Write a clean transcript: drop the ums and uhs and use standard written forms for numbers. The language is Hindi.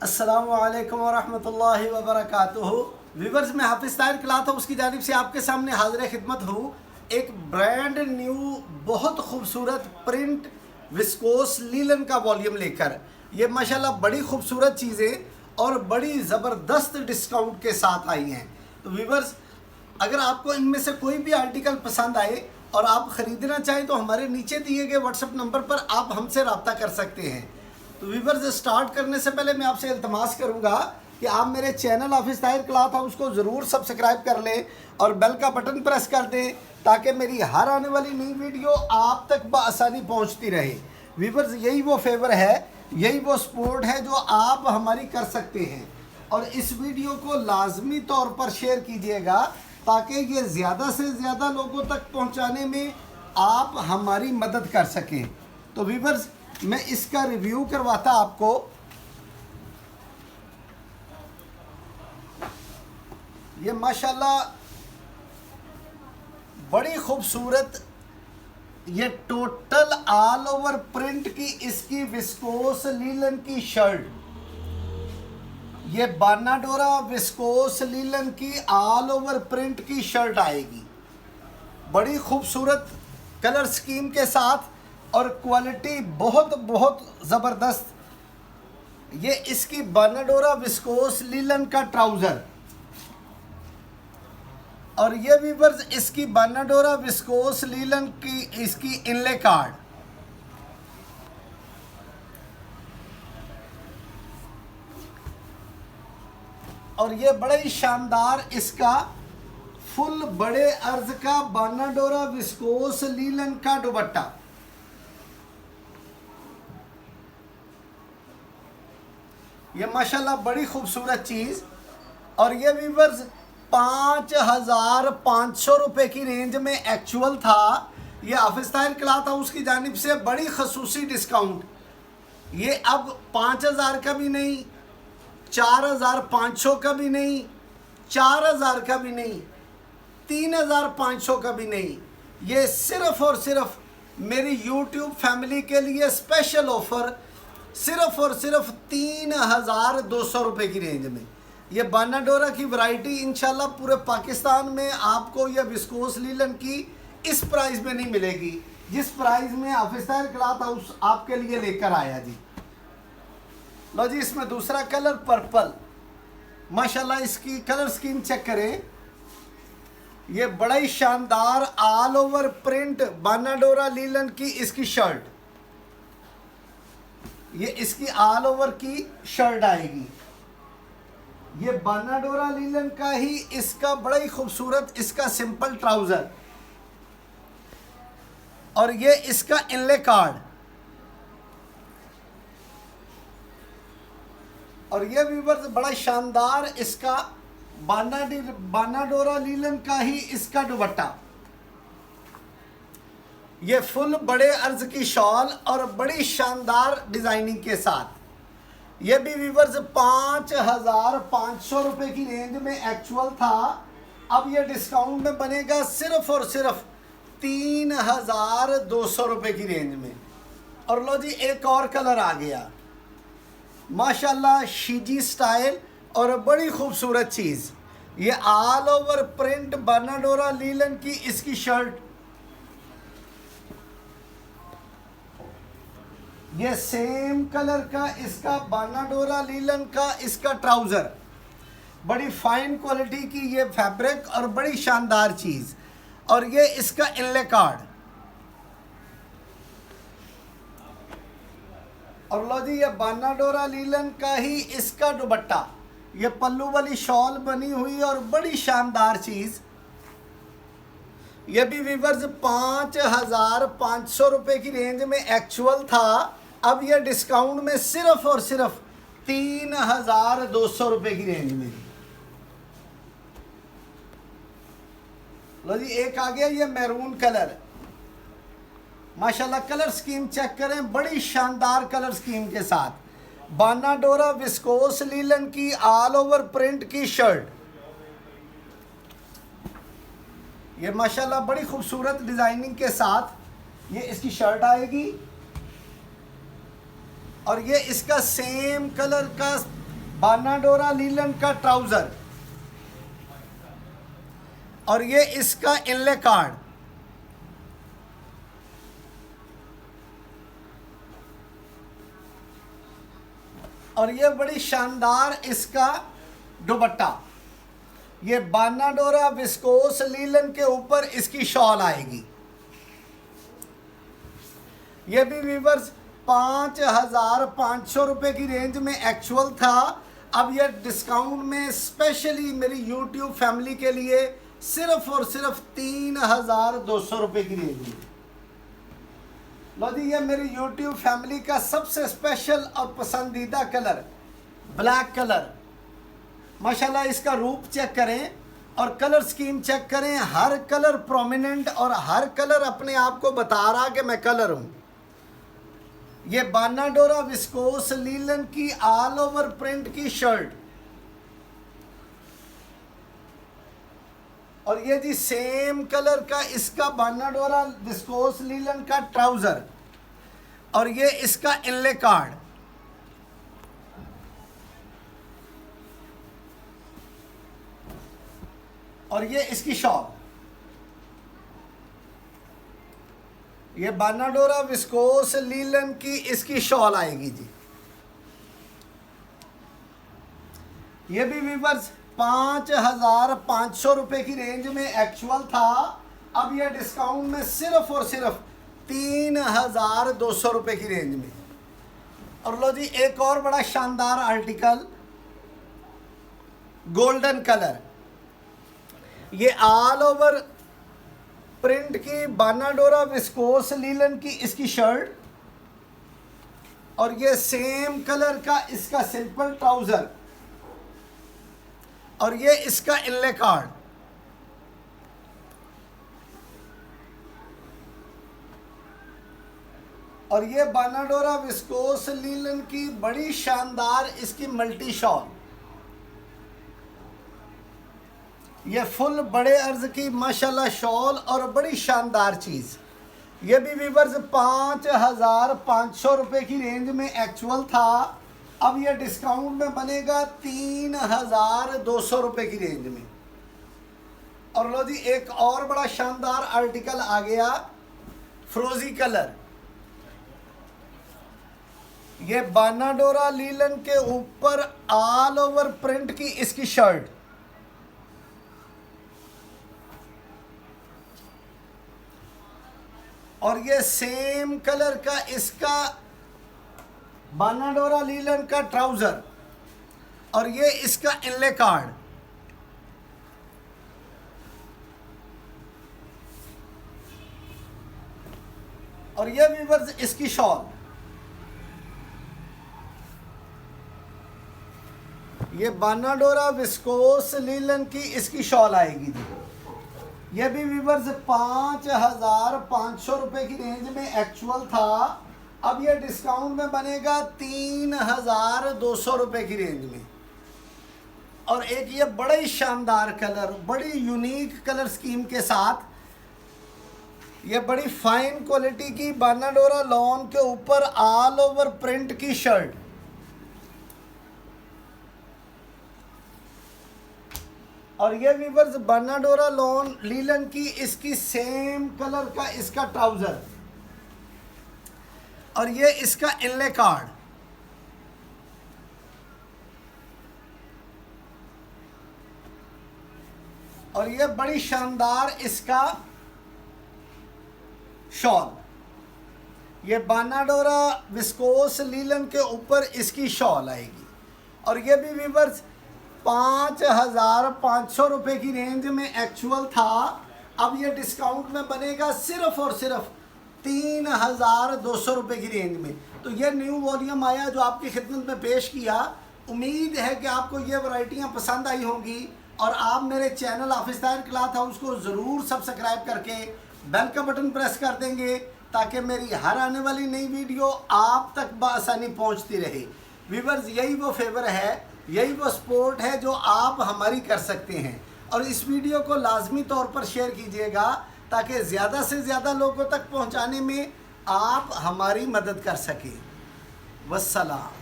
अस्सलामुअलैकुम वरहमतुल्लाहि वबरकातुहू। व्यूवर्स, मैं हाफिज़ ताहिर क्लॉथ हाउस की जानिब से आपके सामने हाजिर खिदमत हूँ। एक ब्रांड न्यू बहुत खूबसूरत प्रिंट विस्कोस लीलन का वॉल्यूम लेकर, ये माशाल्लाह बड़ी खूबसूरत चीज़ें और बड़ी ज़बरदस्त डिस्काउंट के साथ आई हैं। तो व्यूवर्स, अगर आपको इनमें से कोई भी आर्टिकल पसंद आए और आप ख़रीदना चाहें तो हमारे नीचे दिए गए व्हाट्सएप नंबर पर आप हमसे रब्ता कर सकते हैं। तो व्यूवर्स, स्टार्ट करने से पहले मैं आपसे इल्तमास करूंगा कि आप मेरे चैनल हाफिज़ ताहिर क्लॉथ हाउस को ज़रूर सब्सक्राइब कर लें और बेल का बटन प्रेस कर दें ताकि मेरी हर आने वाली नई वीडियो आप तक बआसानी पहुंचती रहे। व्यूवर्स, यही वो फेवर है, यही वो सपोर्ट है जो आप हमारी कर सकते हैं। और इस वीडियो को लाजमी तौर पर शेयर कीजिएगा ताकि ये ज़्यादा से ज़्यादा लोगों तक पहुँचाने में आप हमारी मदद कर सकें। तो व्यूवर्स, मैं इसका रिव्यू करवाता आपको। ये माशाल्लाह बड़ी खूबसूरत, ये टोटल ऑल ओवर प्रिंट की इसकी विस्कोस लीलन की शर्ट, ये बानाडोरा विस्कोस लीलन की ऑल ओवर प्रिंट की शर्ट आएगी। बड़ी खूबसूरत कलर स्कीम के साथ और क्वालिटी बहुत बहुत ज़बरदस्त। ये इसकी बानाडोरा विस्कोस लीलन का ट्राउज़र और ये व्यूवर्स इसकी बानाडोरा विस्कोस लीलन की इसकी इनले कार्ड। और ये बड़ा ही शानदार इसका फुल बड़े अर्ज का बानाडोरा विस्कोस लीलन का दुपट्टा। ये माशाल्लाह बड़ी खूबसूरत चीज़। और ये व्यूवर्स 5,500 रुपये की रेंज में एक्चुअल था। ये हाफिज़ ताहिर क्लॉथ हाउस की जानिब से बड़ी खसूसी डिस्काउंट, ये अब 5,000 का भी नहीं, 4,500 का भी नहीं, 4,000 का भी नहीं, 3,500 का भी नहीं। ये सिर्फ़ और सिर्फ मेरी यूट्यूब फैमिली के लिए स्पेशल ऑफ़र, सिर्फ़ और सिर्फ 3,200 रुपये की रेंज में। ये बानाडोरा की वैरायटी इंशाल्लाह पूरे पाकिस्तान में आपको यह विस्कोस लीलन की इस प्राइस में नहीं मिलेगी जिस प्राइस में हाफिज़ ताहिर क्लॉथ हाउस आपके लिए लेकर आया जी। लो जी, इसमें दूसरा कलर पर्पल, माशाल्लाह इसकी कलर स्कीम चेक करें। ये बड़ा ही शानदार ऑल ओवर प्रिंट बानाडोरा लीलन की इसकी शर्ट, ये इसकी ऑल ओवर की शर्ट आएगी। ये बानाडोरा लीलन का ही इसका बड़ा ही खूबसूरत इसका सिंपल ट्राउज़र और ये इसका इनले कार्ड। और ये व्यूवर्स बड़ा शानदार इसका बानाडोरा लीलन का ही इसका दुपट्टा। ये फुल बड़े अर्ज की शॉल और बड़ी शानदार डिज़ाइनिंग के साथ। ये भी व्यूवर्स 5,500 रुपये की रेंज में एक्चुअल था, अब ये डिस्काउंट में बनेगा सिर्फ और सिर्फ 3,200 रुपये की रेंज में। और लो जी, एक और कलर आ गया, माशाल्लाह शीजी स्टाइल और बड़ी खूबसूरत चीज़। ये ऑल ओवर प्रिंट बानाडोरा लीलन की इसकी शर्ट, ये सेम कलर का इसका बानाडोरा लीलन का इसका ट्राउज़र। बड़ी फाइन क्वालिटी की ये फैब्रिक और बड़ी शानदार चीज़। और ये इसका इनले कार्ड। और लो जी, ये बानाडोरा लीलन का ही इसका दुपट्टा, ये पल्लू वाली शॉल बनी हुई और बड़ी शानदार चीज़। ये भी व्यूवर्स 5,500 रुपये की रेंज में एक्चुअल था, अब यह डिस्काउंट में सिर्फ और सिर्फ 3,200 रुपये की रेंज में। लो जी, एक आ गया ये मैरून कलर, माशाल्लाह कलर स्कीम चेक करें, बड़ी शानदार कलर स्कीम के साथ। बानाडोरा विस्कोस लीलन की ऑल ओवर प्रिंट की शर्ट, ये माशाल्लाह बड़ी खूबसूरत डिज़ाइनिंग के साथ ये इसकी शर्ट आएगी। और ये इसका सेम कलर का बानाडोरा लीलन का ट्राउज़र और ये इसका इनले कार्ड। और ये बड़ी शानदार इसका दुपट्टा। ये बानाडोरा विस्कोस लीलन के ऊपर इसकी शॉल आएगी। ये भी व्यूअर्स 5,500 रुपये की रेंज में एक्चुअल था। अब ये डिस्काउंट में स्पेशली मेरी YouTube फैमिली के लिए सिर्फ और सिर्फ 3,200 रुपये की रेंज में। लो जी, ये मेरी YouTube फैमिली का सबसे स्पेशल और पसंदीदा कलर ब्लैक कलर। माशाल्लाह इसका रूप चेक करें और कलर स्कीम चेक करें। हर कलर प्रोमिनेंट और हर कलर अपने आप को बता रहा कि मैं कलर हूँ। ये बानाडोरा विस्कोस लीलन की ऑल ओवर प्रिंट की शर्ट और ये जी सेम कलर का इसका बानाडोरा विस्कोस लीलन का ट्राउज़र और ये इसका इनले कार्ड। और ये इसकी शॉल। ये बानाडोरा विस्कोस लीलन की इसकी शॉल आएगी जी। ये भी व्यूअर्स 5,500 रुपये की रेंज में एक्चुअल था। अब यह डिस्काउंट में सिर्फ और सिर्फ 3,200 रुपये की रेंज में। और लो जी, एक और बड़ा शानदार आर्टिकल गोल्डन कलर। ये ऑल ओवर प्रिंट की बानाडोरा विस्कोस लीलन की इसकी शर्ट और ये सेम कलर का इसका सिंपल ट्राउज़र और ये इसका इनले कार्ड। और ये बानाडोरा विस्कोस लीलन की बड़ी शानदार इसकी मल्टी शॉल। ये फुल बड़े अर्ज की माशाल्लाह शॉल और बड़ी शानदार चीज़। ये भी व्यूअर्स 5,500 रुपये की रेंज में एक्चुअल था। अब ये डिस्काउंट में बनेगा 3,200 रुपये की रेंज में। और लो जी, एक और बड़ा शानदार आर्टिकल आ गया फ्रोजी कलर। ये बानाडोरा लीलन के ऊपर ऑल ओवर प्रिंट की इसकी शर्ट और ये सेम कलर का इसका बानाडोरा लीलन का ट्राउज़र और ये इसका इनले कार्ड। और ये व्यूअर्स इसकी शॉल। ये बानाडोरा विस्कोस लीलन की इसकी शॉल आएगी जी। ये भी व्यूअर्स 5,500 रुपये की रेंज में एक्चुअल था। अब ये डिस्काउंट में बनेगा 3,200 रुपये की रेंज में। और एक ये बड़ा ही शानदार कलर, बड़ी यूनिक कलर स्कीम के साथ ये बड़ी फाइन क्वालिटी की बानाडोरा लॉन के ऊपर ऑल ओवर प्रिंट की शर्ट और ये व्यूअर्स बानाडोरा लॉन लीलन की इसकी सेम कलर का इसका ट्राउज़र और ये इसका इनले कार्ड। और ये बड़ी शानदार इसका शॉल। ये बानाडोरा विस्कोस लीलन के ऊपर इसकी शॉल आएगी। और ये भी व्यूअर्स 5,500 रुपये की रेंज में एक्चुअल था। अब ये डिस्काउंट में बनेगा सिर्फ और सिर्फ 3,200 रुपये की रेंज में। तो ये न्यू वॉल्यूम आया जो आपकी खिदमत में पेश किया। उम्मीद है कि आपको ये वैरायटियाँ पसंद आई होंगी और आप मेरे चैनल हाफिज़ ताहिर क्लॉथ हाउस को ज़रूर सब्सक्राइब करके बेल का बटन प्रेस कर देंगे ताकि मेरी हर आने वाली नई वीडियो आप तक बआसानी पहुंचती रहे। व्यूअर्स, यही वो फेवर है, यही वो सपोर्ट है जो आप हमारी कर सकते हैं। और इस वीडियो को लाजमी तौर पर शेयर कीजिएगा ताकि ज़्यादा से ज़्यादा लोगों तक पहुंचाने में आप हमारी मदद कर सकें। वस्सलाम।